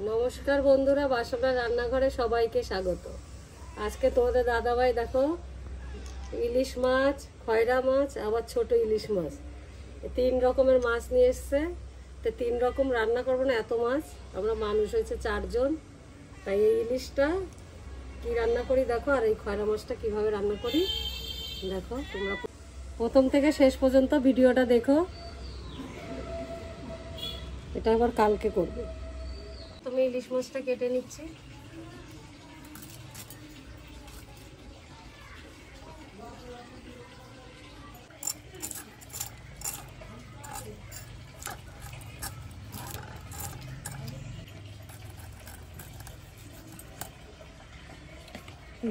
নমস্কার বন্ধুরা, বাসনা রান্নাঘরে সবাইকে স্বাগত। আজকে তোমাদের দাদাভাই দেখো ইলিশ মাছ, খয়রা মাছ, আবার ছোট ইলিশ মাছ, তিন রকমের মাছ নিয়ে এসছে। তো তিন রকম রান্না করবো না, এত মাছ, আমরা মানুষ হয়েছে 4 জন। তাই এই ইলিশটা কি রান্না করি দেখো, আর এই খয়রা মাছটা কিভাবে রান্না করি দেখো। তোমরা প্রথম থেকে শেষ পর্যন্ত ভিডিওটা দেখো, এটা আবার কালকে করবে। আমি ইলিশ মাছটা কেটে নিচ্ছি।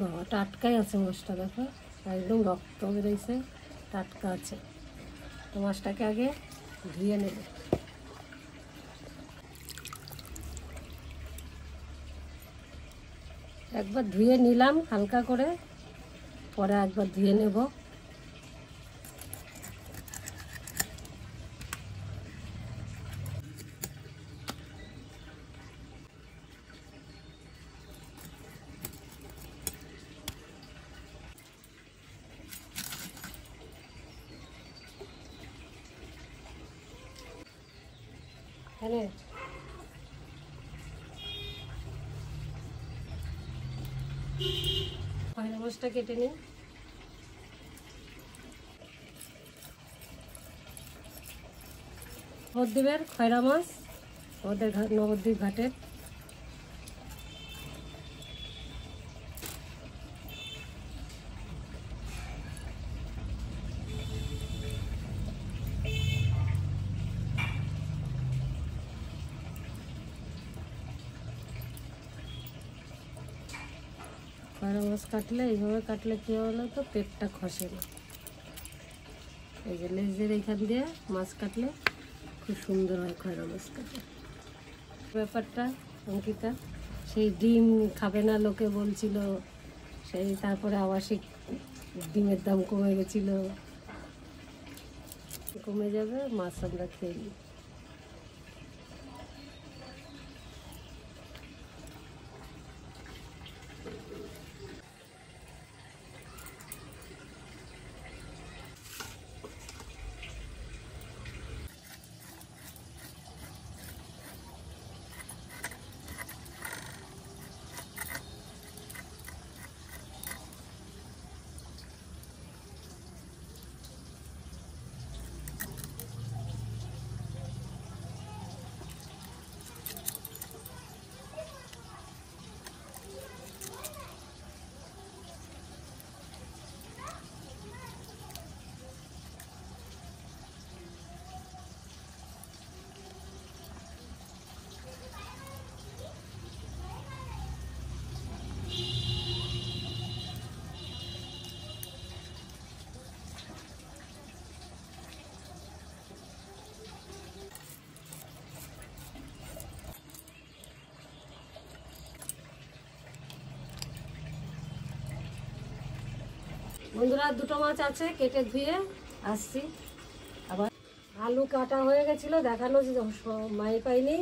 বাবা, টাটকাই আছে মাছটা, দেখো একদম রক্ত বেরোইছে, টাটকা আছে। তো মাছটাকে আগে ধুয়ে নেব। একবার ধুয়ে নিলাম হালকা করে, পরে একবার ধুয়ে নেব। হ্যাঁ, খয়রা মাছটা কেটে নিই। নবদ্বীপের খয়রা মাছ, আমাদের নবদ্বীপ ঘাটের। খয়রা মাছ কাটলে এইভাবে কাটলে কী হলো, তো পেটটা খসে না। এই যে লেজের এইখান দিয়ে মাছ কাটলে খুব সুন্দর হয় খয়রা মাছ কাটে। ব্যাপারটা অঙ্কিতা, সেই ডিম খাবে না লোকে বলছিল, সেই তারপরে আবার সেই ডিমের দাম কমে গেছিল। কমে যাবে, মাছ আমরা খেয়ে নিই। বন্ধুরা, দুটো মাছ আছে, কেটে ধুয়ে আসছি। আবার আলু কাটা হয়ে গেছিলো, দেখানো যে মাই পাইনি,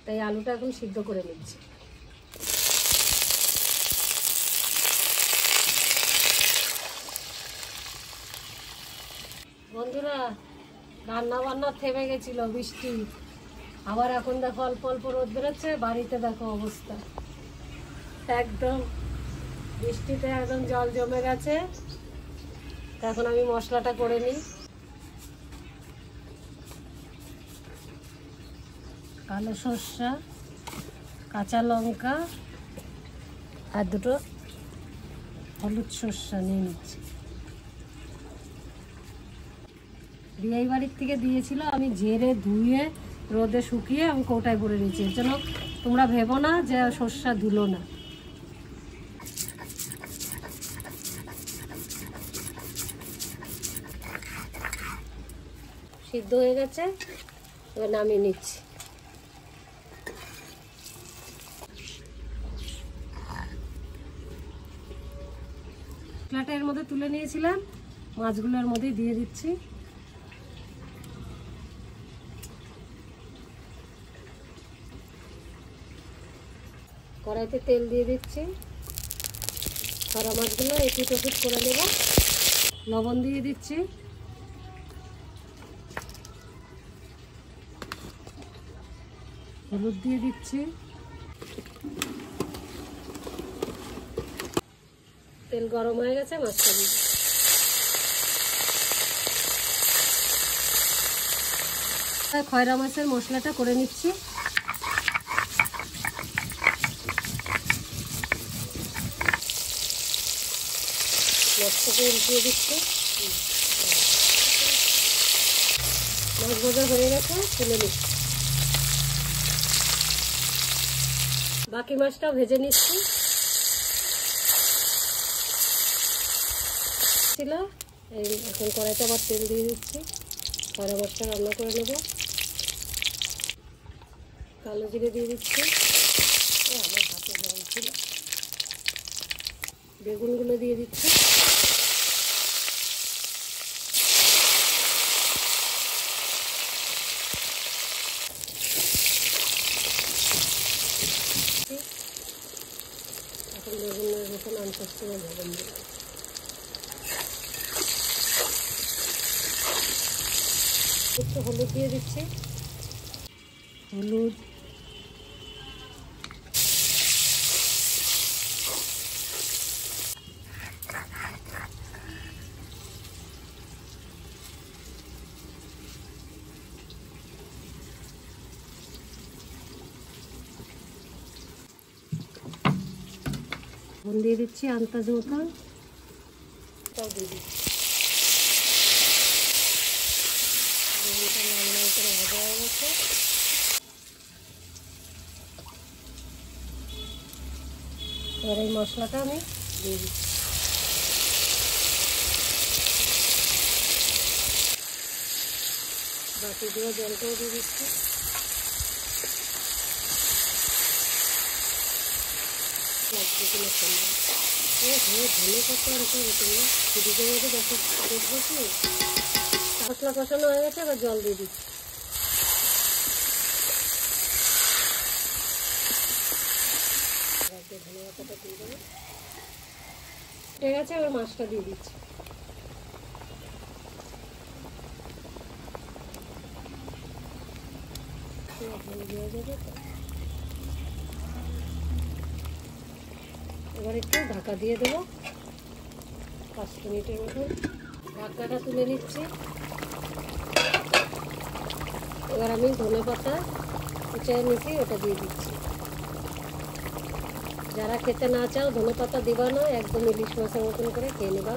তাই আলুটা এখন সিদ্ধ করে নিচ্ছি। বন্ধুরা, রান্না বান্না থেমে গেছিল বৃষ্টি, আবার এখন দেখো অল্প অল্প রোদ বেরোচ্ছে। বাড়িতে দেখো অবস্থা, একদম বৃষ্টিতে একদম জল জমে গেছে। এখন আমি মশলাটা করে নিই। কালো সর্ষা, কাঁচা লঙ্কা আর দুটো হলুদ সর্ষা নিয়ে নিচ্ছি। বিয়ে বাড়ির থেকে দিয়েছিল, আমি ঝেড়ে ধুয়ে রোদে শুকিয়ে আমি কৌটায় ভরে নিয়েছি। এর জন্য তোমরা ভেবো না যে সর্ষা ধুলো না। সিদ্ধ হয়ে গেছে, এবার নামিয়ে নিচ্ছি। মশলাটা এর মধ্যে তুলে নিয়েছিলাম, মাছগুলোর মধ্যে দিয়ে দিচ্ছি। কড়াইতে তেল দিয়ে দিচ্ছি। খয়রা মাছগুলো এপিট ওপিট করে নেব। লবণ দিয়ে দিচ্ছি। হলুদ দিয়ে দিচ্ছি। তেল গরম হয়ে গেছে, মাছটা দিয়ে খয়রা মাছের মশলাটা করে নিচ্ছি। মাছটাকে উল্টিয়ে দিচ্ছি। মাছ ভাজা হয়ে গেছে, তুলে নিচ্ছি। বাকি মাছটাও ভেজে নিচ্ছি। এখন কড়াইতে আবার তেল দিয়ে দিচ্ছি। খয়রা মাছটা রান্না করে নেব। কালো জিরে দিয়ে দিচ্ছি। আমার হাতে জল ছিল। বেগুনগুলো দিয়ে দিচ্ছি। এখন বেগুনের ভেতর আনসাস করে লবণ দেব। একটু হলুদ দিয়ে দিচ্ছি। হলুদ, দিয়ে দিচ্ছি আন্দাজ মতন। তাও দিয়ে দিচ্ছি। বেগুনটা লাল লাল করে ভাজা হয়ে গেছে। এবার এই মশলাটা আমি দিয়ে দিচ্ছি। বাকি দেওয়া জলটাও দিয়ে দিচ্ছি। লাগবে কিনা সন্ধ্যা। ধনে কত আনতে হবে তুমি ফ্রিজের মধ্যে দেখো, দেখবো কি মশলা কষানো হয়ে গেছে। এবার জল দিয়ে দিচ্ছি। ধনে পাতাটা দিয়ে দেবো। ঠিক আছে, এবার মাছটা দিয়ে দিচ্ছি। দেওয়া যাবে তো। এবার একটু ঢাকা দিয়ে দেবো 5 মিনিটের মতো। ঢাকাটা তুলে নিচ্ছি। এবার আমি ধনে পাতা কুচিয়ে নিচ্ছি, ওটা দিয়ে দিচ্ছি। যারা খেতে না চাও ধনে পাতা দিবা না, একদম ইলিশ মাছের মতন করে খেয়ে নেবা,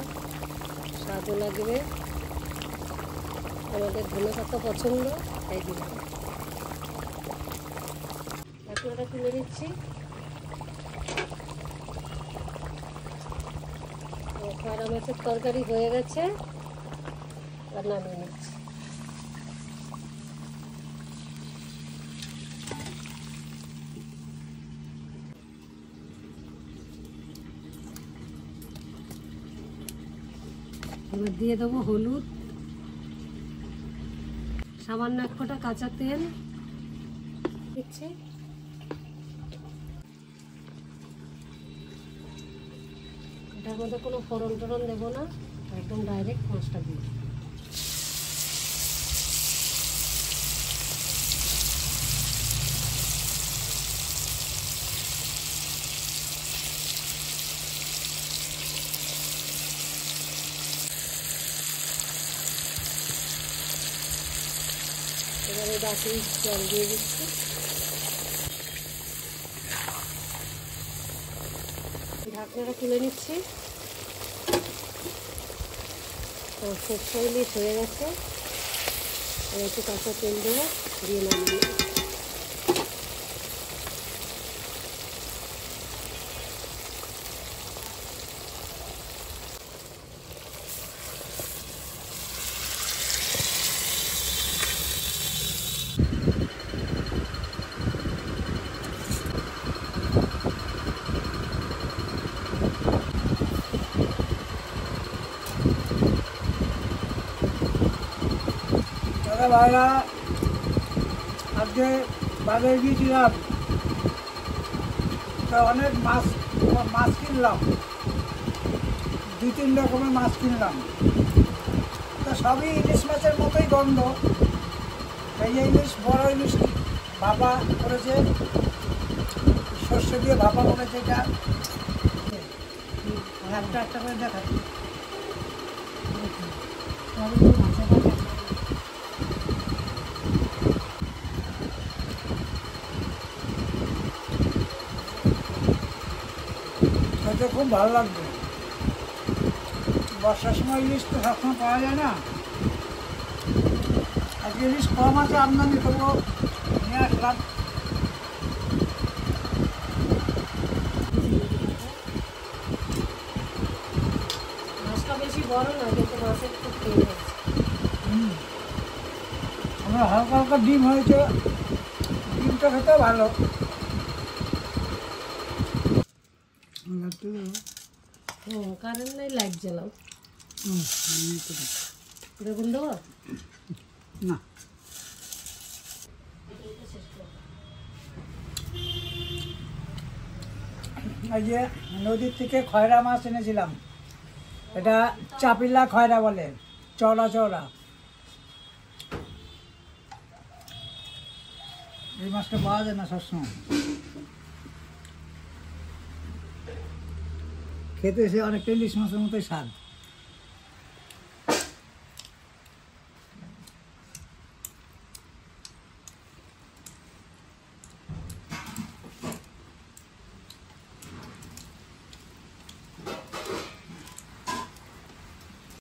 স্বাদও লাগবে। আমাদের ধনে পাতা পছন্দ, তাই দিলাম। ঢাকনাটা তুলে নিচ্ছি। খয়রা মাছের তরকারি হয়ে গেছে, আর নামিয়ে নিচ্ছি। এবার দিয়ে দেবো হলুদ, সামান্য এক ফোঁটা কাঁচা তেল দিচ্ছি। এটার মধ্যে কোনো ফোড়ন টোড়ন দেবো না, একদম ডাইরেক্ট মাছটা দিই। এবারে বাকি জল দিয়ে দিচ্ছি। ঢাকনাটা তুলে নিচ্ছি। সরষে ইলিশ হয়ে গেছে। আর একটু কাঁচা তেল দেবো, দিয়ে নামিয়ে ভাইরা আজকে বাজারে গিয়েছিলাম, তো অনেক মাছ মাছ কিনলাম, 2-3 রকমের মাছ কিনলাম। তো সবই ইলিশ মাছের মতোই গন্ধ। এই ইলিশ, বড় ইলিশ ভাপা করেছে, সর্ষ দিয়ে ভাপা করেছে। এটা একটা একটা করে দেখাচ্ছি। খেতে খুব ভালো লাগবে। বর্ষার সময় ইলিশ তো সবসময় পাওয়া যায় না, আজকে ইলিশ কম আছে আমদানি, তবুও নিয়ে আসলাম। মাছটা বেশি বড় না, কিন্তু মাছের খুব তেল আছে। আমরা হালকা হালকা ডিম হয়েছে, ডিমটা খেতে ভালো। কারেন্ট নাই, লাইট জ্বালাও। বেগুন দেবো না, এই যে নদীর থেকে খয়রা মাছ এনেছিলাম, এটা চাপিলা খয়রা বলে, চওড়া চওড়া। এই মাছটা পাওয়া যায় না সবসময়। খেতে সে অনেকটা ইলিশ মাছের মতোই স্বাদ।